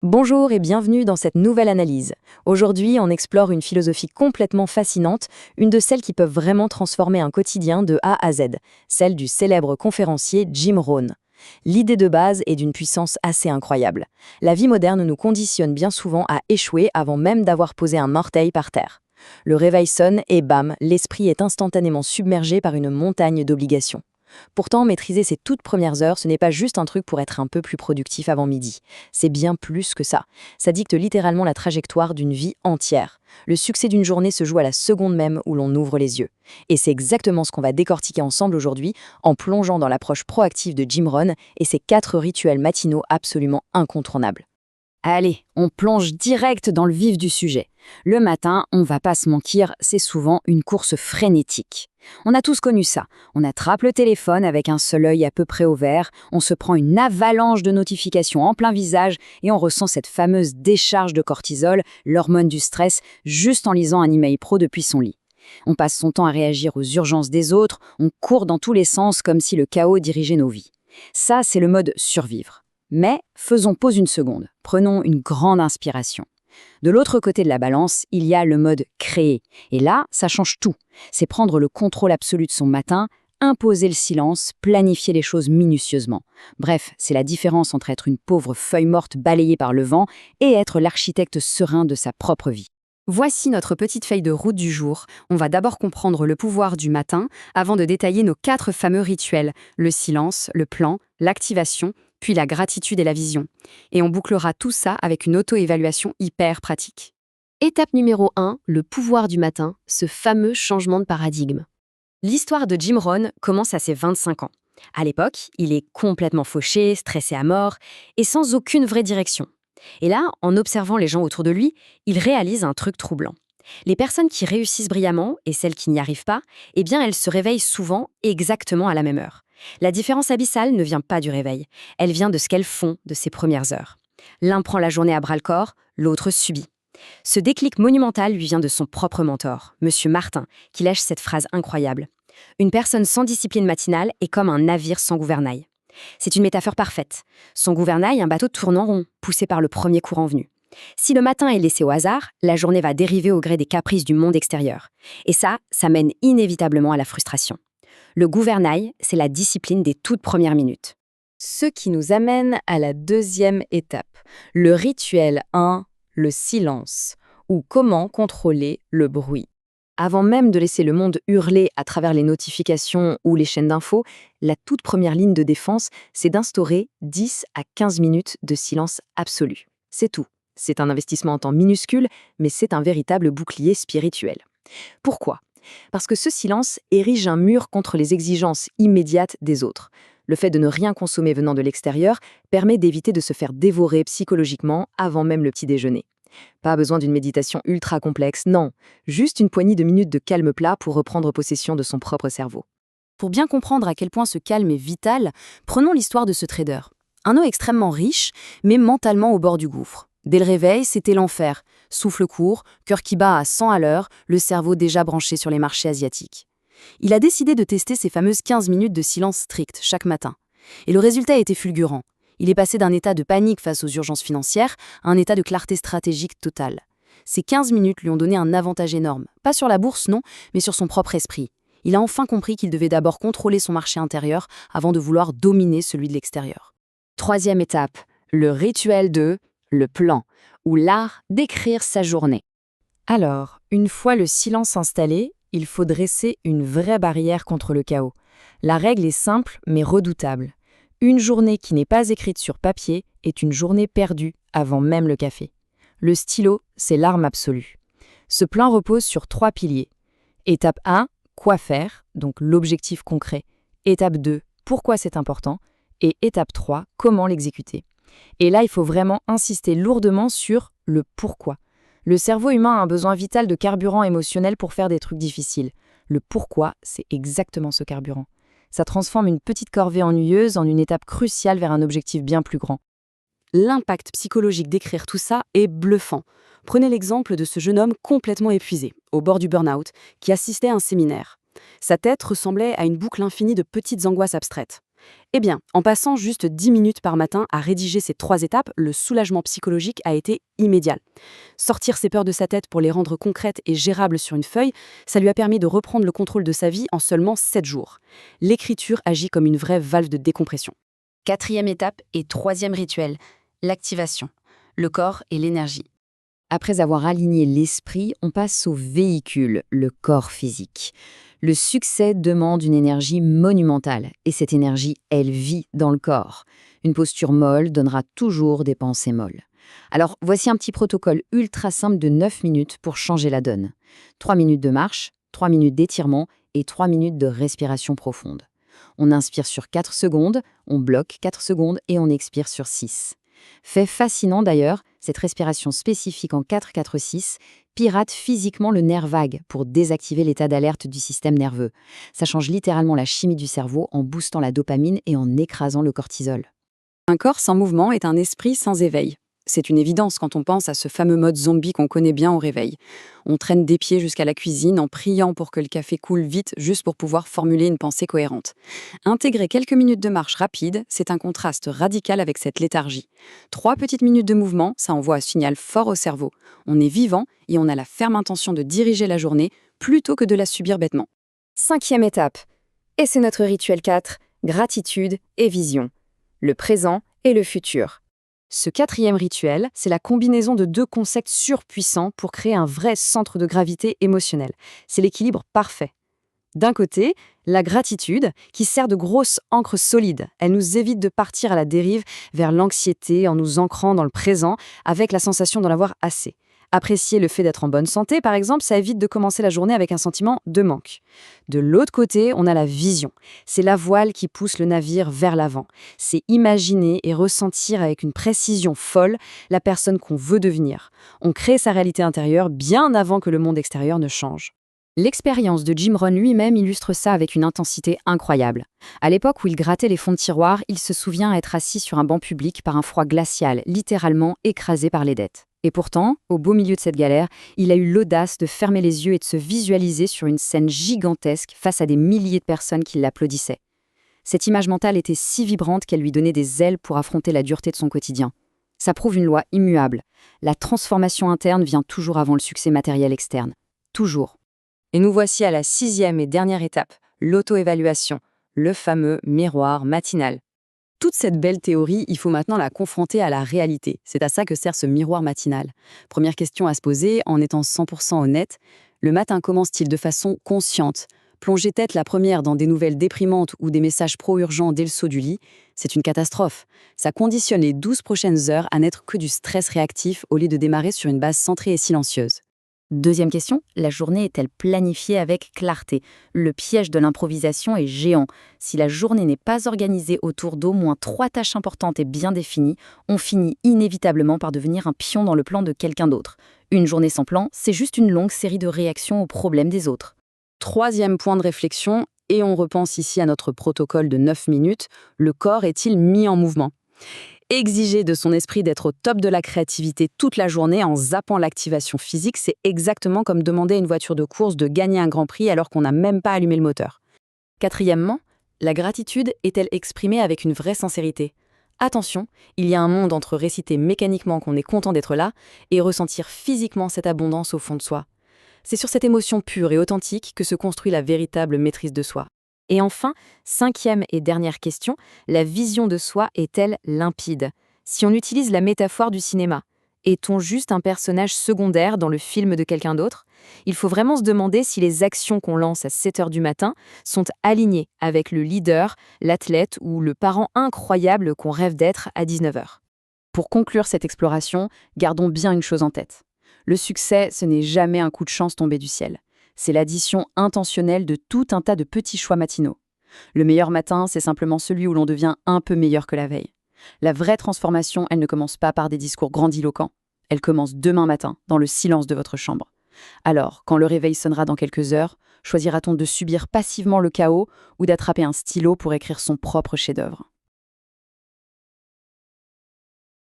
Bonjour et bienvenue dans cette nouvelle analyse. Aujourd'hui, on explore une philosophie complètement fascinante, une de celles qui peuvent vraiment transformer un quotidien de A à Z, celle du célèbre conférencier Jim Rohn. L'idée de base est d'une puissance assez incroyable. La vie moderne nous conditionne bien souvent à échouer avant même d'avoir posé un orteil par terre. Le réveil sonne et bam, l'esprit est instantanément submergé par une montagne d'obligations. Pourtant, maîtriser ces toutes premières heures, ce n'est pas juste un truc pour être un peu plus productif avant midi. C'est bien plus que ça. Ça dicte littéralement la trajectoire d'une vie entière. Le succès d'une journée se joue à la seconde même où l'on ouvre les yeux. Et c'est exactement ce qu'on va décortiquer ensemble aujourd'hui, en plongeant dans l'approche proactive de Jim Rohn et ses 4 rituels matinaux absolument incontournables. Allez, on plonge direct dans le vif du sujet. Le matin, on va pas se mentir, c'est souvent une course frénétique. On a tous connu ça. On attrape le téléphone avec un seul œil à peu près ouvert, on se prend une avalanche de notifications en plein visage et on ressent cette fameuse décharge de cortisol, l'hormone du stress, juste en lisant un email pro depuis son lit. On passe son temps à réagir aux urgences des autres, on court dans tous les sens comme si le chaos dirigeait nos vies. Ça, c'est le mode survivre. Mais faisons pause une seconde, prenons une grande inspiration. De l'autre côté de la balance, il y a le mode créer. Et là, ça change tout. C'est prendre le contrôle absolu de son matin, imposer le silence, planifier les choses minutieusement. Bref, c'est la différence entre être une pauvre feuille morte balayée par le vent et être l'architecte serein de sa propre vie. Voici notre petite feuille de route du jour. On va d'abord comprendre le pouvoir du matin avant de détailler nos 4 fameux rituels, le silence, le plan, l'activation, puis la gratitude et la vision. Et on bouclera tout ça avec une auto-évaluation hyper pratique. Étape numéro 1, le pouvoir du matin, ce fameux changement de paradigme. L'histoire de Jim Rohn commence à ses 25 ans. À l'époque, il est complètement fauché, stressé à mort et sans aucune vraie direction. Et là, en observant les gens autour de lui, il réalise un truc troublant. Les personnes qui réussissent brillamment et celles qui n'y arrivent pas, eh bien, elles se réveillent souvent exactement à la même heure. La différence abyssale ne vient pas du réveil, elle vient de ce qu'elles font de ces premières heures. L'un prend la journée à bras-le-corps, l'autre subit. Ce déclic monumental lui vient de son propre mentor, Monsieur Martin, qui lâche cette phrase incroyable. Une personne sans discipline matinale est comme un navire sans gouvernail. C'est une métaphore parfaite. Son gouvernail, un bateau tourne en rond, poussé par le premier courant venu. Si le matin est laissé au hasard, la journée va dériver au gré des caprices du monde extérieur. Et ça mène inévitablement à la frustration. Le gouvernail, c'est la discipline des toutes premières minutes. Ce qui nous amène à la deuxième étape, le rituel 1, le silence, ou comment contrôler le bruit. Avant même de laisser le monde hurler à travers les notifications ou les chaînes d'infos, la toute première ligne de défense, c'est d'instaurer 10 à 15 minutes de silence absolu. C'est tout. C'est un investissement en temps minuscule, mais c'est un véritable bouclier spirituel. Pourquoi ? Parce que ce silence érige un mur contre les exigences immédiates des autres. Le fait de ne rien consommer venant de l'extérieur permet d'éviter de se faire dévorer psychologiquement avant même le petit déjeuner. Pas besoin d'une méditation ultra complexe, non. Juste une poignée de minutes de calme plat pour reprendre possession de son propre cerveau. Pour bien comprendre à quel point ce calme est vital, prenons l'histoire de ce trader. Un homme extrêmement riche, mais mentalement au bord du gouffre. Dès le réveil, c'était l'enfer. Souffle court, cœur qui bat à 100 à l'heure, le cerveau déjà branché sur les marchés asiatiques. Il a décidé de tester ces fameuses 15 minutes de silence strict chaque matin. Et le résultat a été fulgurant. Il est passé d'un état de panique face aux urgences financières à un état de clarté stratégique totale. Ces 15 minutes lui ont donné un avantage énorme. Pas sur la bourse, non, mais sur son propre esprit. Il a enfin compris qu'il devait d'abord contrôler son marché intérieur avant de vouloir dominer celui de l'extérieur. Troisième étape, le rituel le plan, ou l'art d'écrire sa journée. Alors, une fois le silence installé, il faut dresser une vraie barrière contre le chaos. La règle est simple mais redoutable. Une journée qui n'est pas écrite sur papier est une journée perdue avant même le café. Le stylo, c'est l'arme absolue. Ce plan repose sur 3 piliers. Étape 1, quoi faire, donc l'objectif concret. Étape 2, pourquoi c'est important. Et étape 3, comment l'exécuter. Et là, il faut vraiment insister lourdement sur le pourquoi. Le cerveau humain a un besoin vital de carburant émotionnel pour faire des trucs difficiles. Le pourquoi, c'est exactement ce carburant. Ça transforme une petite corvée ennuyeuse en une étape cruciale vers un objectif bien plus grand. L'impact psychologique d'écrire tout ça est bluffant. Prenez l'exemple de ce jeune homme complètement épuisé, au bord du burn-out, qui assistait à un séminaire. Sa tête ressemblait à une boucle infinie de petites angoisses abstraites. Eh bien, en passant juste 10 minutes par matin à rédiger ces 3 étapes, le soulagement psychologique a été immédiat. Sortir ses peurs de sa tête pour les rendre concrètes et gérables sur une feuille, ça lui a permis de reprendre le contrôle de sa vie en seulement 7 jours. L'écriture agit comme une vraie valve de décompression. 4e étape et 3e rituel, l'activation, le corps et l'énergie. Après avoir aligné l'esprit, on passe au véhicule, le corps physique. Le succès demande une énergie monumentale, et cette énergie, elle vit dans le corps. Une posture molle donnera toujours des pensées molles. Alors, voici un petit protocole ultra simple de 9 minutes pour changer la donne. 3 minutes de marche, 3 minutes d'étirement et 3 minutes de respiration profonde. On inspire sur 4 secondes, on bloque 4 secondes et on expire sur 6. Fait fascinant d'ailleurs, cette respiration spécifique en 4-4-6 pirate physiquement le nerf vague pour désactiver l'état d'alerte du système nerveux. Ça change littéralement la chimie du cerveau en boostant la dopamine et en écrasant le cortisol. Un corps sans mouvement est un esprit sans éveil. C'est une évidence quand on pense à ce fameux mode zombie qu'on connaît bien au réveil. On traîne des pieds jusqu'à la cuisine en priant pour que le café coule vite juste pour pouvoir formuler une pensée cohérente. Intégrer quelques minutes de marche rapide, c'est un contraste radical avec cette léthargie. 3 petites minutes de mouvement, ça envoie un signal fort au cerveau. On est vivant et on a la ferme intention de diriger la journée plutôt que de la subir bêtement. 5e étape. Et c'est notre rituel 4, gratitude et vision. Le présent et le futur. Ce 4e rituel, c'est la combinaison de 2 concepts surpuissants pour créer un vrai centre de gravité émotionnel. C'est l'équilibre parfait. D'un côté, la gratitude, qui sert de grosse ancre solide. Elle nous évite de partir à la dérive vers l'anxiété en nous ancrant dans le présent avec la sensation d'en avoir assez. Apprécier le fait d'être en bonne santé, par exemple, ça évite de commencer la journée avec un sentiment de manque. De l'autre côté, on a la vision. C'est la voile qui pousse le navire vers l'avant. C'est imaginer et ressentir avec une précision folle la personne qu'on veut devenir. On crée sa réalité intérieure bien avant que le monde extérieur ne change. L'expérience de Jim Rohn lui-même illustre ça avec une intensité incroyable. À l'époque où il grattait les fonds de tiroir, il se souvient être assis sur un banc public par un froid glacial, littéralement écrasé par les dettes. Et pourtant, au beau milieu de cette galère, il a eu l'audace de fermer les yeux et de se visualiser sur une scène gigantesque face à des milliers de personnes qui l'applaudissaient. Cette image mentale était si vibrante qu'elle lui donnait des ailes pour affronter la dureté de son quotidien. Ça prouve une loi immuable. La transformation interne vient toujours avant le succès matériel externe. Toujours. Et nous voici à la 6e et dernière étape, l'auto-évaluation, le fameux miroir matinal. Toute cette belle théorie, il faut maintenant la confronter à la réalité. C'est à ça que sert ce miroir matinal. Première question à se poser, en étant 100% honnête, le matin commence-t-il de façon consciente? Plonger tête la première dans des nouvelles déprimantes ou des messages pro-urgents dès le saut du lit, c'est une catastrophe. Ça conditionne les 12 prochaines heures à n'être que du stress réactif au lieu de démarrer sur une base centrée et silencieuse. Deuxième question, la journée est-elle planifiée avec clarté? Le piège de l'improvisation est géant. Si la journée n'est pas organisée autour d'au moins 3 tâches importantes et bien définies, on finit inévitablement par devenir un pion dans le plan de quelqu'un d'autre. Une journée sans plan, c'est juste une longue série de réactions aux problèmes des autres. 3e point de réflexion, et on repense ici à notre protocole de 9 minutes, le corps est-il mis en mouvement? Exiger de son esprit d'être au top de la créativité toute la journée en zappant l'activation physique, c'est exactement comme demander à une voiture de course de gagner un grand prix alors qu'on n'a même pas allumé le moteur. 4e, la gratitude est-elle exprimée avec une vraie sincérité? Attention, il y a un monde entre réciter mécaniquement qu'on est content d'être là et ressentir physiquement cette abondance au fond de soi. C'est sur cette émotion pure et authentique que se construit la véritable maîtrise de soi. Et enfin, 5e et dernière question, la vision de soi est-elle limpide? Si on utilise la métaphore du cinéma, est-on juste un personnage secondaire dans le film de quelqu'un d'autre? Il faut vraiment se demander si les actions qu'on lance à 7 heures du matin sont alignées avec le leader, l'athlète ou le parent incroyable qu'on rêve d'être à 19 heures. Pour conclure cette exploration, gardons bien une chose en tête. Le succès, ce n'est jamais un coup de chance tombé du ciel. C'est l'addition intentionnelle de tout un tas de petits choix matinaux. Le meilleur matin, c'est simplement celui où l'on devient un peu meilleur que la veille. La vraie transformation, elle ne commence pas par des discours grandiloquents. Elle commence demain matin, dans le silence de votre chambre. Alors, quand le réveil sonnera dans quelques heures, choisira-t-on de subir passivement le chaos ou d'attraper un stylo pour écrire son propre chef-d'œuvre ?